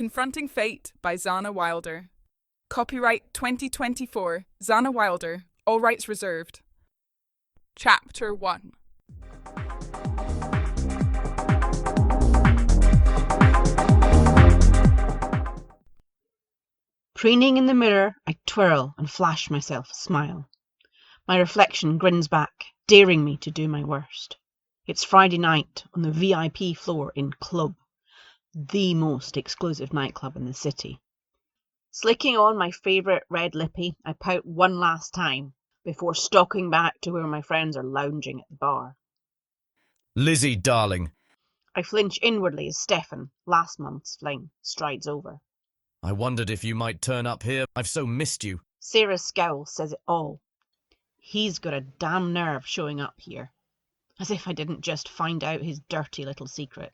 Confronting Fate by Zana Wilder. Copyright 2024, Zana Wilder, all rights reserved. Chapter 1. Preening in the mirror, I twirl and flash myself a smile. My reflection grins back, daring me to do my worst. It's Friday night on the VIP floor in Club, the most exclusive nightclub in the city. Slicking on my favourite red lippy, I pout one last time before stalking back to where my friends are lounging at the bar. Lizzie, darling. I flinch inwardly as Stefan, last month's fling, strides over. I wondered if you might turn up here. I've so missed you. Sarah's scowl says it all. He's got a damn nerve showing up here. As if I didn't just find out his dirty little secret.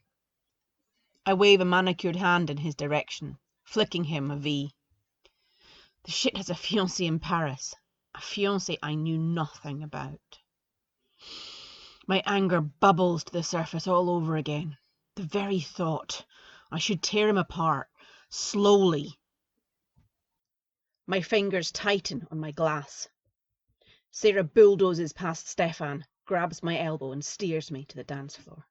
I wave a manicured hand in his direction, flicking him a V. The shit has a fiancé in Paris. A fiancé I knew nothing about. My anger bubbles to the surface all over again. The very thought. I should tear him apart. Slowly. My fingers tighten on my glass. Sarah bulldozes past Stefan, grabs my elbow and steers me to the dance floor.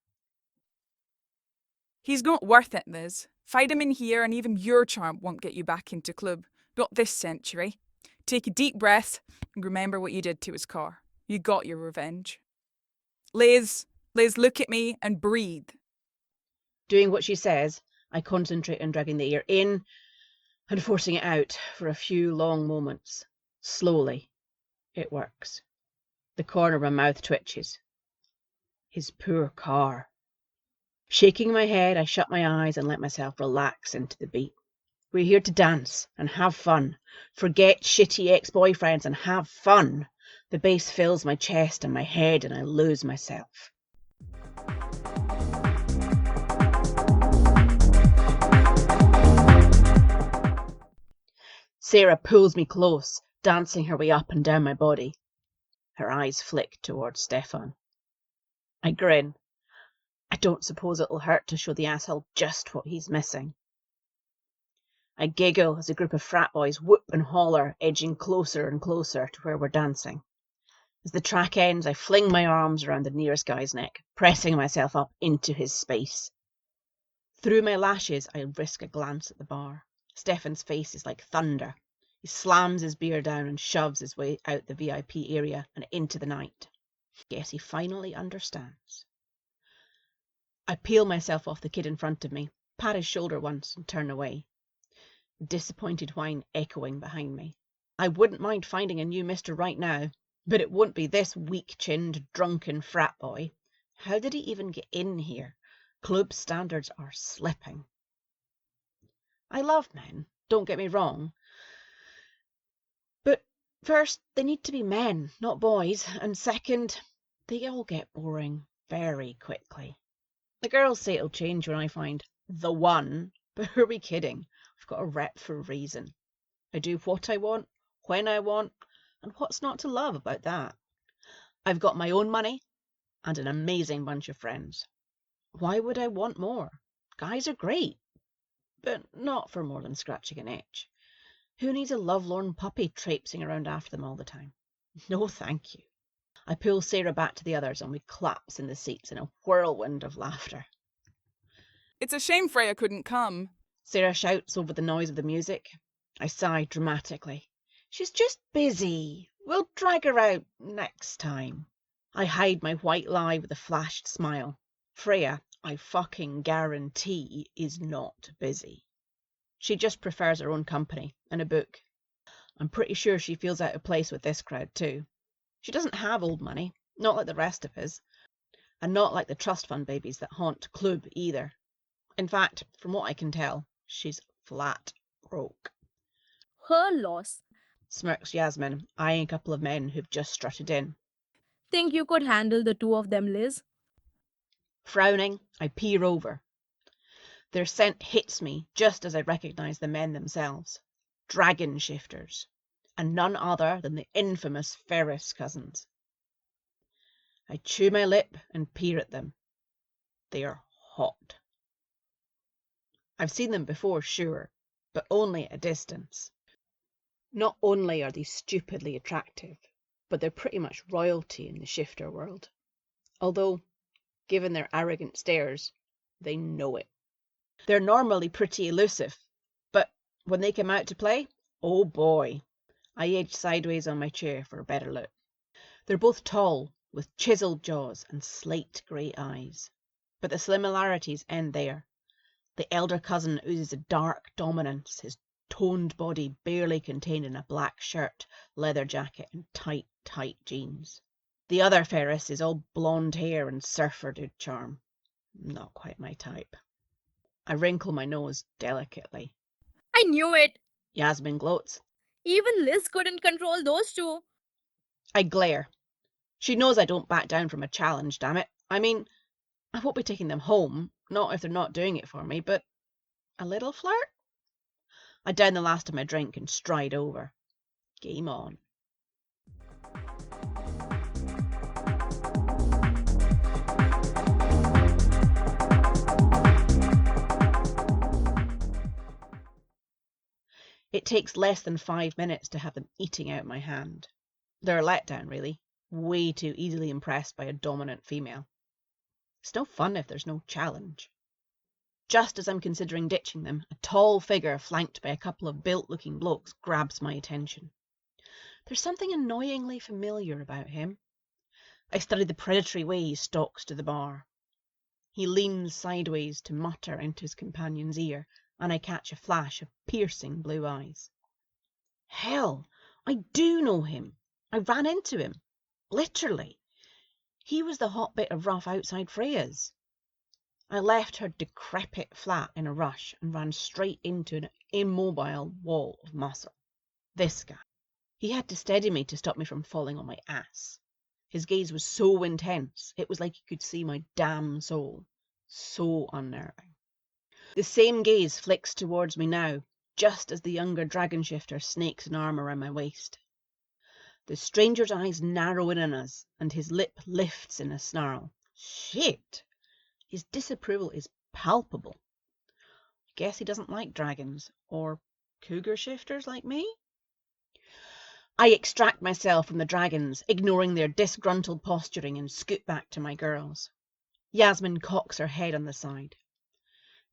He's not worth it, Liz. Find him in here and even your charm won't get you back into Club. Not this century. Take a deep breath and remember what you did to his car. You got your revenge. Liz, look at me and breathe. Doing what she says, I concentrate on dragging the air in and forcing it out for a few long moments. Slowly. It works. The corner of my mouth twitches. His poor car. Shaking my head, I shut my eyes and let myself relax into the beat. We're here to dance and have fun. Forget shitty ex-boyfriends and have fun. The bass fills my chest and my head and I lose myself. Sarah pulls me close, dancing her way up and down my body. Her eyes flick towards Stefan. I grin. I don't suppose it'll hurt to show the asshole just what he's missing. I giggle as a group of frat boys whoop and holler, edging closer and closer to where we're dancing. As the track ends, I fling my arms around the nearest guy's neck, pressing myself up into his space. Through my lashes, I risk a glance at the bar. Stefan's face is like thunder. He slams his beer down and shoves his way out the VIP area and into the night. Guess he finally understands. I peel myself off the kid in front of me, pat his shoulder once and turn away. Disappointed whine echoing behind me. I wouldn't mind finding a new mister right now, but it won't be this weak-chinned, drunken frat boy. How did he even get in here? Club standards are slipping. I love men, don't get me wrong. But first, they need to be men, not boys. And second, they all get boring very quickly. The girls say it'll change when I find the one, but who are we kidding? I've got a rep for a reason. I do what I want, when I want, and what's not to love about that? I've got my own money and an amazing bunch of friends. Why would I want more? Guys are great, but not for more than scratching an itch. Who needs a lovelorn puppy traipsing around after them all the time? No, thank you. I pull Sarah back to the others and we collapse in the seats in a whirlwind of laughter. It's a shame Freya couldn't come. Sarah shouts over the noise of the music. I sigh dramatically. She's just busy. We'll drag her out next time. I hide my white lie with a flashed smile. Freya, I fucking guarantee, is not busy. She just prefers her own company and a book. I'm pretty sure she feels out of place with this crowd too. She doesn't have old money, not like the rest of us, and not like the trust fund babies that haunt Club either. In fact, from what I can tell, she's flat broke. Her loss. Smirks Yasmin, eyeing a couple of men who've just strutted in. Think you could handle the two of them, Liz? Frowning, I peer over. Their scent hits me just as I recognise the men themselves. Dragon shifters. And none other than the infamous Ferris cousins. I chew my lip and peer at them. They are hot. I've seen them before, sure, but only at a distance. Not only are they stupidly attractive, but they're pretty much royalty in the shifter world. Although, given their arrogant stares, they know it. They're normally pretty elusive, but when they come out to play, oh boy, I edged sideways on my chair for a better look. They're both tall, with chiseled jaws and slate grey eyes. But the similarities end there. The elder cousin oozes a dark dominance, his toned body barely contained in a black shirt, leather jacket, and tight jeans. The other Ferris is all blonde hair and surfer dude charm. Not quite my type. I wrinkle my nose delicately. I knew it. Yasmin gloats. Even Liz couldn't control those two. I glare. She knows I don't back down from a challenge, damn it. I mean, I won't be taking them home, not if they're not doing it for me, but a little flirt? I down the last of my drink and stride over. Game on. It takes less than 5 minutes to have them eating out my hand. They're a letdown, really. Way too easily impressed by a dominant female. It's no fun if there's no challenge. Just as I'm considering ditching them, a tall figure flanked by a couple of built-looking blokes grabs my attention. There's something annoyingly familiar about him. I study the predatory way he stalks to the bar. He leans sideways to mutter into his companion's ear, and I catch a flash of piercing blue eyes. Hell, I do know him. I ran into him. Literally. He was the hot bit of rough outside Freya's. I left her decrepit flat in a rush and ran straight into an immobile wall of muscle. This guy. He had to steady me to stop me from falling on my ass. His gaze was so intense, it was like he could see my damn soul. So unnerving. The same gaze flicks towards me now, just as the younger dragon shifter snakes an arm around my waist. The stranger's eyes narrow in on us, and his lip lifts in a snarl. Shit! His disapproval is palpable. I guess he doesn't like dragons, or cougar shifters like me? I extract myself from the dragons, ignoring their disgruntled posturing, and scoot back to my girls. Yasmin cocks her head on the side.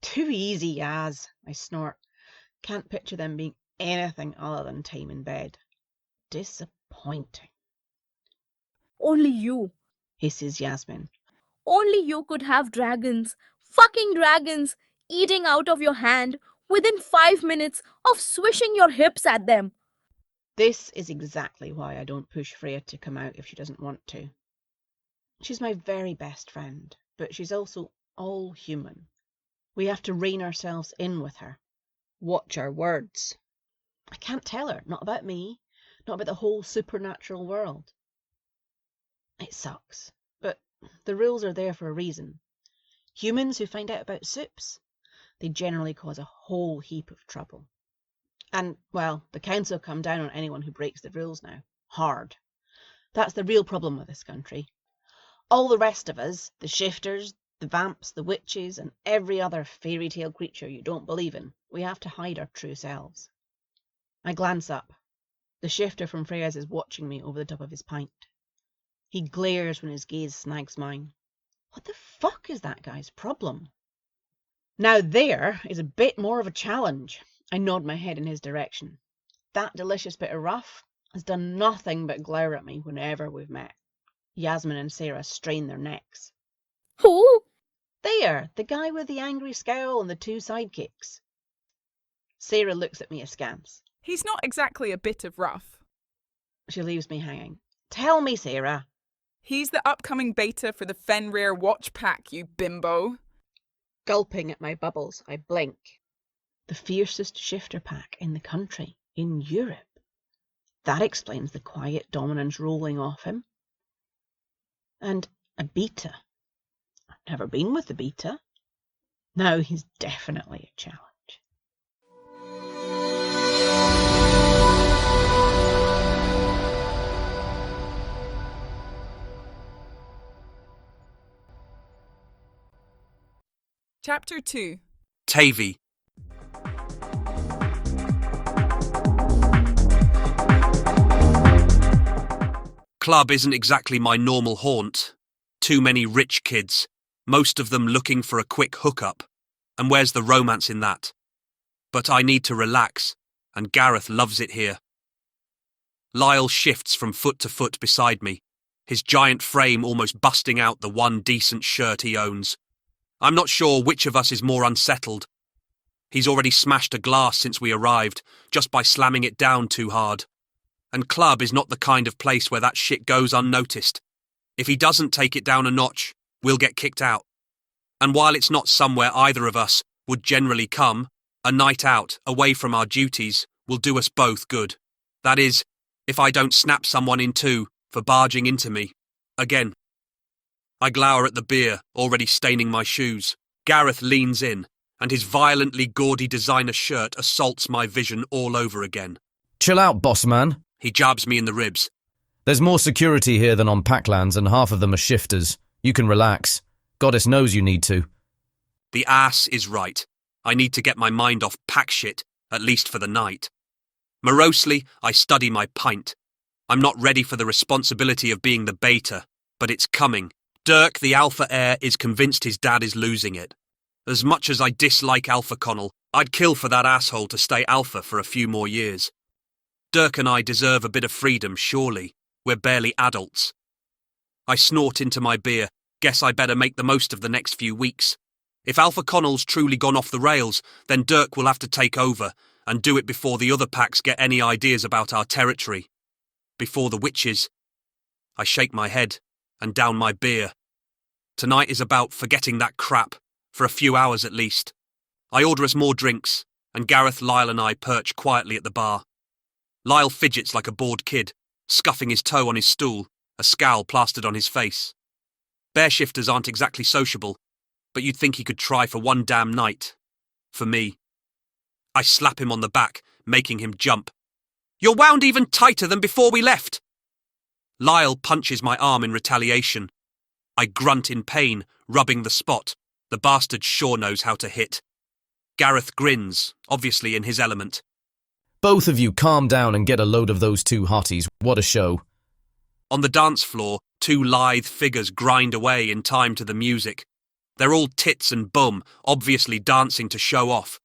Too easy, Yas, I snort. Can't picture them being anything other than time in bed. Disappointing, Only you. hisses Yasmin. Only you could have dragons. Fucking dragons. Eating out of your hand within 5 minutes of swishing your hips at them. This is exactly why I don't push Freya to come out if she doesn't want to. She's my very best friend, but she's also all human. We have to rein ourselves in with her. Watch our words. I can't tell her, not about me, not about the whole supernatural world. It sucks, but the rules are there for a reason. Humans who find out about soups, they generally cause a whole heap of trouble. And, well, the council come down on anyone who breaks the rules now. Hard. That's the real problem with this country. All the rest of us, the shifters, the vamps, the witches, and every other fairy tale creature you don't believe in, we have to hide our true selves. I glance up. The shifter from Freya's is watching me over the top of his pint. He glares when his gaze snags mine. What the fuck is that guy's problem? Now there is a bit more of a challenge. I nod my head in his direction. That delicious bit of rough has done nothing but glare at me whenever we've met. Yasmin and Sarah strain their necks. Who? There, the guy with the angry scowl and the 2 sidekicks. Sarah looks at me askance. He's not exactly a bit of rough. She leaves me hanging. Tell me, Sarah. He's the upcoming beta for the Fenrir watch pack, you bimbo. Gulping at my bubbles, I blink. The fiercest shifter pack in the country, in Europe. That explains the quiet dominance rolling off him. And a beta. I've never been with the beta. Now he's definitely a challenge. Chapter 2. Tavy, club isn't exactly my normal haunt. Too many rich kids, most of them looking for a quick hookup. And where's the romance in that? But I need to relax, and Gareth loves it here. Lyle shifts from foot to foot beside me, his giant frame almost busting out the one decent shirt he owns. I'm not sure which of us is more unsettled. He's already smashed a glass since we arrived, just by slamming it down too hard. And club is not the kind of place where that shit goes unnoticed. If he doesn't take it down a notch, we'll get kicked out. And while it's not somewhere either of us would generally come, a night out, away from our duties, will do us both good. That is, if I don't snap someone in two for barging into me. Again. I glower at the beer, already staining my shoes. Gareth leans in, and his violently gaudy designer shirt assaults my vision all over again. Chill out, boss man. He jabs me in the ribs. There's more security here than on Packlands, and half of them are shifters. You can relax. Goddess knows you need to. The ass is right. I need to get my mind off pack shit, at least for the night. Morosely, I study my pint. I'm not ready for the responsibility of being the beta, but it's coming. Dirk, the alpha heir, is convinced his dad is losing it. As much as I dislike Alpha Connell, I'd kill for that asshole to stay alpha for a few more years. Dirk and I deserve a bit of freedom, surely. We're barely adults. I snort into my beer. Guess I better make the most of the next few weeks. If Alpha Connell's truly gone off the rails, then Dirk will have to take over, and do it before the other packs get any ideas about our territory. Before the witches. I shake my head, and down my beer. Tonight is about forgetting that crap, for a few hours at least. I order us more drinks, and Gareth, Lyle and I perch quietly at the bar. Lyle fidgets like a bored kid, scuffing his toe on his stool, a scowl plastered on his face. Bear shifters aren't exactly sociable, but you'd think he could try for one damn night. For me. I slap him on the back, making him jump. You're wound even tighter than before we left. Lyle punches my arm in retaliation. I grunt in pain, rubbing the spot. The bastard sure knows how to hit. Gareth grins, obviously in his element. Both of you calm down and get a load of those two hotties. What a show. On the dance floor, two lithe figures grind away in time to the music. They're all tits and bum, obviously dancing to show off.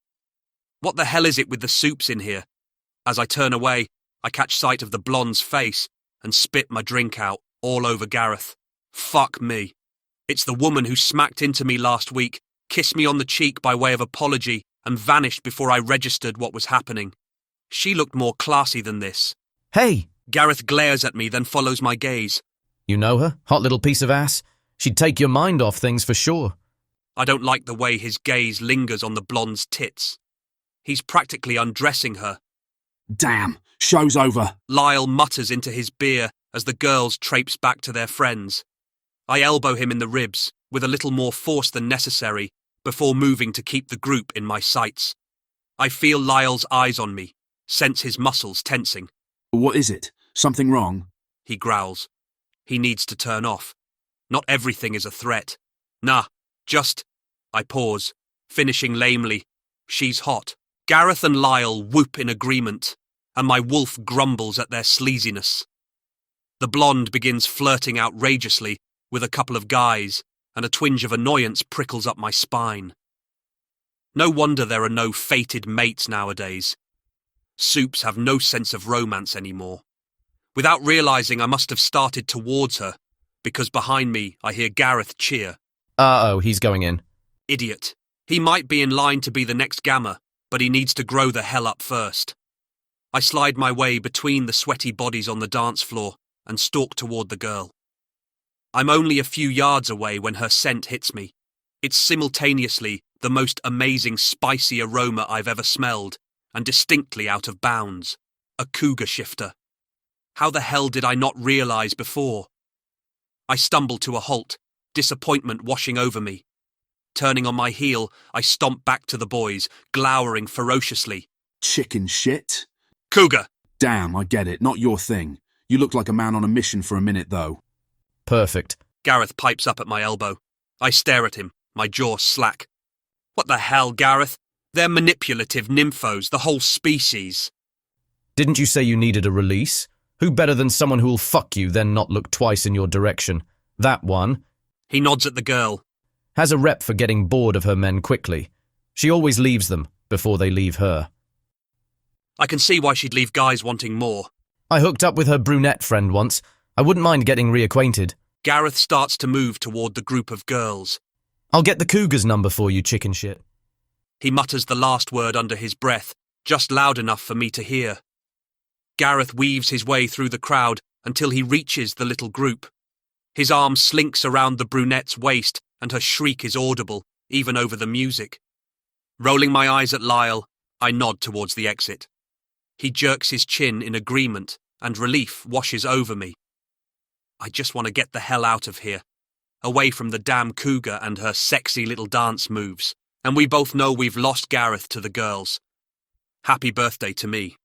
What the hell is it with the soups in here? As I turn away, I catch sight of the blonde's face and spit my drink out all over Gareth. Fuck me. It's the woman who smacked into me last week, kissed me on the cheek by way of apology, and vanished before I registered what was happening. She looked more classy than this. Hey! Gareth glares at me, then follows my gaze. You know her? Hot little piece of ass? She'd take your mind off things for sure. I don't like the way his gaze lingers on the blonde's tits. He's practically undressing her. Damn, show's over. Lyle mutters into his beer as the girls traipse back to their friends. I elbow him in the ribs, with a little more force than necessary, before moving to keep the group in my sights. I feel Lyle's eyes on me, sense his muscles tensing. What is it? Something wrong? He growls. He needs to turn off. Not everything is a threat. Nah, just... I pause, finishing lamely. She's hot. Gareth and Lyle whoop in agreement, and my wolf grumbles at their sleaziness. The blonde begins flirting outrageously with a couple of guys, and a twinge of annoyance prickles up my spine. No wonder there are no fated mates nowadays. Soups have no sense of romance anymore. Without realising, I must have started towards her, because behind me I hear Gareth cheer. Uh-oh, he's going in. Idiot. He might be in line to be the next Gamma, but he needs to grow the hell up first. I slide my way between the sweaty bodies on the dance floor and stalk toward the girl. I'm only a few yards away when her scent hits me. It's simultaneously the most amazing spicy aroma I've ever smelled, and distinctly out of bounds. A cougar shifter. How the hell did I not realise before? I stumble to a halt, disappointment washing over me. Turning on my heel, I stomp back to the boys, glowering ferociously. Chicken shit? Cougar! Damn, I get it. Not your thing. You look like a man on a mission for a minute, though. Perfect. Gareth pipes up at my elbow. I stare at him, my jaw slack. What the hell, Gareth? They're manipulative nymphos, the whole species. Didn't you say you needed a release? Who better than someone who'll fuck you, then not look twice in your direction? That one He nods at the girl. has a rep for getting bored of her men quickly. She always leaves them before they leave her. I can see why she'd leave guys wanting more. I hooked up with her brunette friend once. I wouldn't mind getting reacquainted. Gareth starts to move toward the group of girls. I'll get the cougar's number for you, chicken shit. He mutters the last word under his breath, just loud enough for me to hear. Gareth weaves his way through the crowd until he reaches the little group. His arm slinks around the brunette's waist and her shriek is audible, even over the music. Rolling my eyes at Lyle, I nod towards the exit. He jerks his chin in agreement and relief washes over me. I just want to get the hell out of here, away from the damn cougar and her sexy little dance moves, and we both know we've lost Gareth to the girls. Happy birthday to me.